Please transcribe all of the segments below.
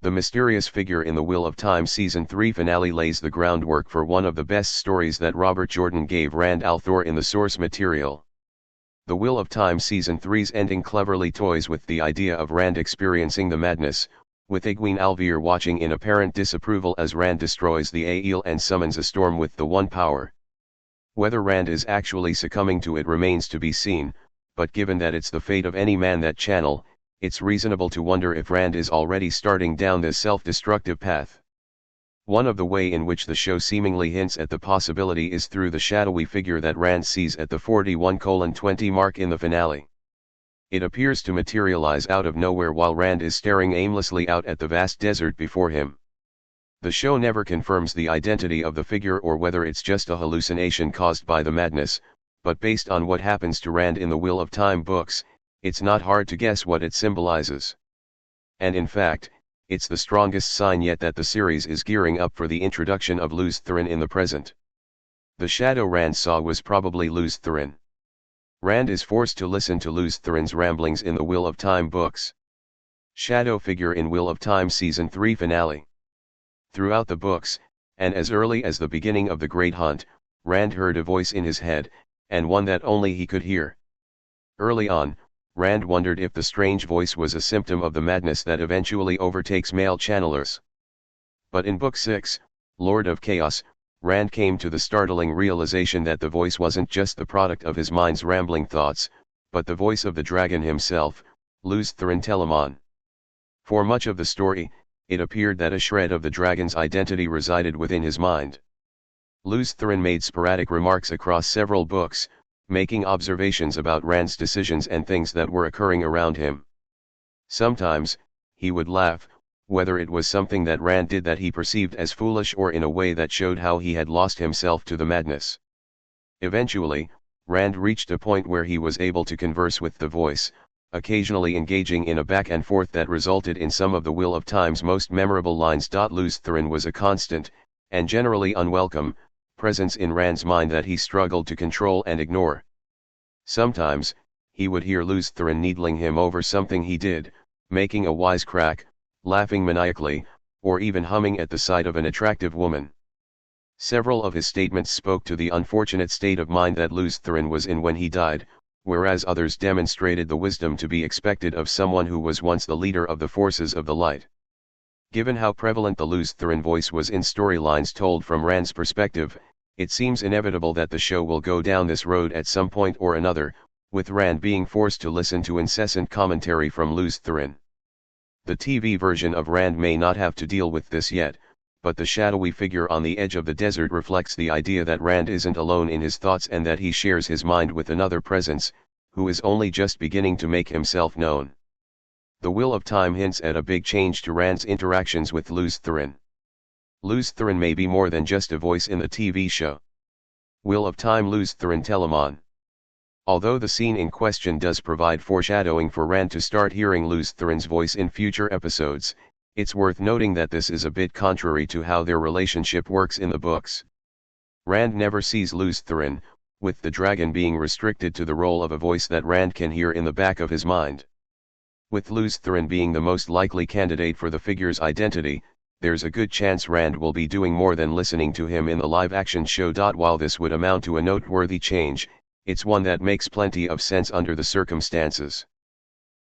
The mysterious figure in the Wheel of Time Season 3 finale lays the groundwork for one of the best stories that Robert Jordan gave Rand al'Thor in the source material. The Wheel of Time Season 3's ending cleverly toys with the idea of Rand experiencing the madness, with Egwene al'Vere watching in apparent disapproval as Rand destroys the Aiel and summons a storm with the One Power. Whether Rand is actually succumbing to it remains to be seen, but given that it's the fate of any man that channel, it's reasonable to wonder if Rand is already starting down this self-destructive path. One of the way in which the show seemingly hints at the possibility is through the shadowy figure that Rand sees at the 41:20 mark in the finale. It appears to materialize out of nowhere while Rand is staring aimlessly out at the vast desert before him. The show never confirms the identity of the figure or whether it's just a hallucination caused by the madness, but based on what happens to Rand in the Wheel of Time books, it's not hard to guess what it symbolizes. And in fact, it's the strongest sign yet that the series is gearing up for the introduction of Lews Therin in the present. The shadow Rand saw was probably Lews Therin. Rand is forced to listen to Lews Therin's ramblings in the Wheel of Time books. Shadow figure in Wheel of Time Season 3 finale. Throughout the books, and as early as the beginning of the Great Hunt, Rand heard a voice in his head, and one that only he could hear. Early on, Rand wondered if the strange voice was a symptom of the madness that eventually overtakes male channelers. But in Book 6, Lord of Chaos, Rand came to the startling realization that the voice wasn't just the product of his mind's rambling thoughts, but the voice of the dragon himself, Lews Therin Telamon. For much of the story, it appeared that a shred of the dragon's identity resided within his mind. Lews Therin made sporadic remarks across several books, making observations about Rand's decisions and things that were occurring around him. Sometimes, he would laugh, whether it was something that Rand did that he perceived as foolish or in a way that showed how he had lost himself to the madness. Eventually, Rand reached a point where he was able to converse with the voice, occasionally engaging in a back and forth that resulted in some of the Wheel of Time's most memorable lines. Lews Therin was a constant, and generally unwelcome, presence in Rand's mind that he struggled to control and ignore. Sometimes, he would hear Lews Therin needling him over something he did, making a wisecrack, laughing maniacally, or even humming at the sight of an attractive woman. Several of his statements spoke to the unfortunate state of mind that Lews Therin was in when he died, whereas others demonstrated the wisdom to be expected of someone who was once the leader of the forces of the light. Given how prevalent the Lews Therin voice was in storylines told from Rand's perspective, it seems inevitable that the show will go down this road at some point or another, with Rand being forced to listen to incessant commentary from Lews Therin. The TV version of Rand may not have to deal with this yet, but the shadowy figure on the edge of the desert reflects the idea that Rand isn't alone in his thoughts and that he shares his mind with another presence, who is only just beginning to make himself known. The Wheel of Time hints at a big change to Rand's interactions with Lews Therin. Lews Therin may be more than just a voice in the TV show. Wheel of Time Lews Therin Telamon. Although the scene in question does provide foreshadowing for Rand to start hearing Lews Therin's voice in future episodes, it's worth noting that this is a bit contrary to how their relationship works in the books. Rand never sees Lews Therin, with the dragon being restricted to the role of a voice that Rand can hear in the back of his mind. With Lews Therin being the most likely candidate for the figure's identity, there's a good chance Rand will be doing more than listening to him in the live-action show. While this would amount to a noteworthy change, it's one that makes plenty of sense under the circumstances.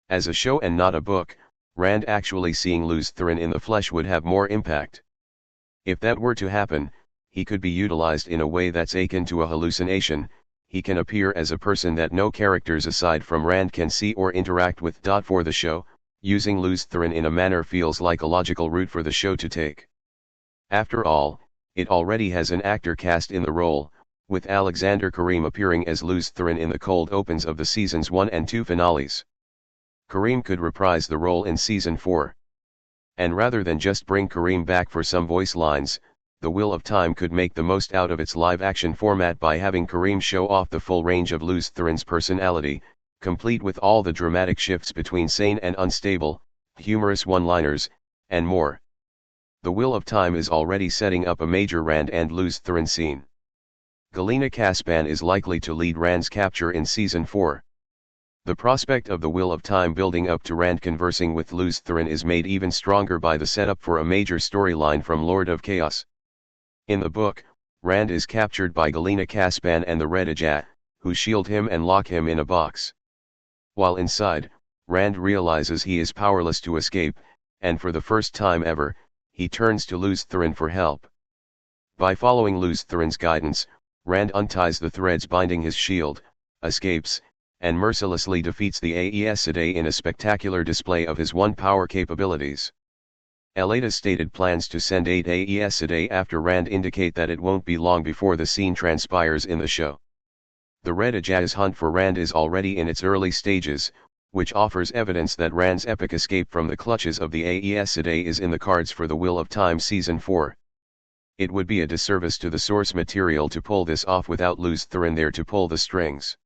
As a show and not a book, Rand actually seeing Lews Therin in the flesh would have more impact. If that were to happen, he could be utilized in a way that's akin to a hallucination. He can appear as a person that no characters aside from Rand can see or interact with. For the show, using Lews Therin in a manner feels like a logical route for the show to take. After all, it already has an actor cast in the role, with Alexander Karim appearing as Lews Therin in the cold opens of the Seasons 1 and 2 finales. Karim could reprise the role in Season 4. And rather than just bring Karim back for some voice lines, the Wheel of Time could make the most out of its live-action format by having Karim show off the full range of Lews Therin's personality, complete with all the dramatic shifts between sane and unstable, humorous one-liners, and more. The Wheel of Time is already setting up a major Rand and Lews Therin scene. Galena Caspan is likely to lead Rand's capture in Season 4. The prospect of the Wheel of Time building up to Rand conversing with Lews Therin is made even stronger by the setup for a major storyline from Lord of Chaos. In the book, Rand is captured by Galena Caspan and the Red Ajah, who shield him and lock him in a box. While inside, Rand realizes he is powerless to escape, and for the first time ever, he turns to Lews Therin for help. By following Lews Therin's guidance, Rand unties the threads binding his shield, escapes, and mercilessly defeats the Aes Sedai in a spectacular display of his one-power capabilities. Elaita's stated plans to send 8 Aes Sedai after Rand indicate that it won't be long before the scene transpires in the show. The Red Ajah's hunt for Rand is already in its early stages, which offers evidence that Rand's epic escape from the clutches of the Aes Sedai is in the cards for the Wheel of Time Season 4. It would be a disservice to the source material to pull this off without Lews Therin there to pull the strings.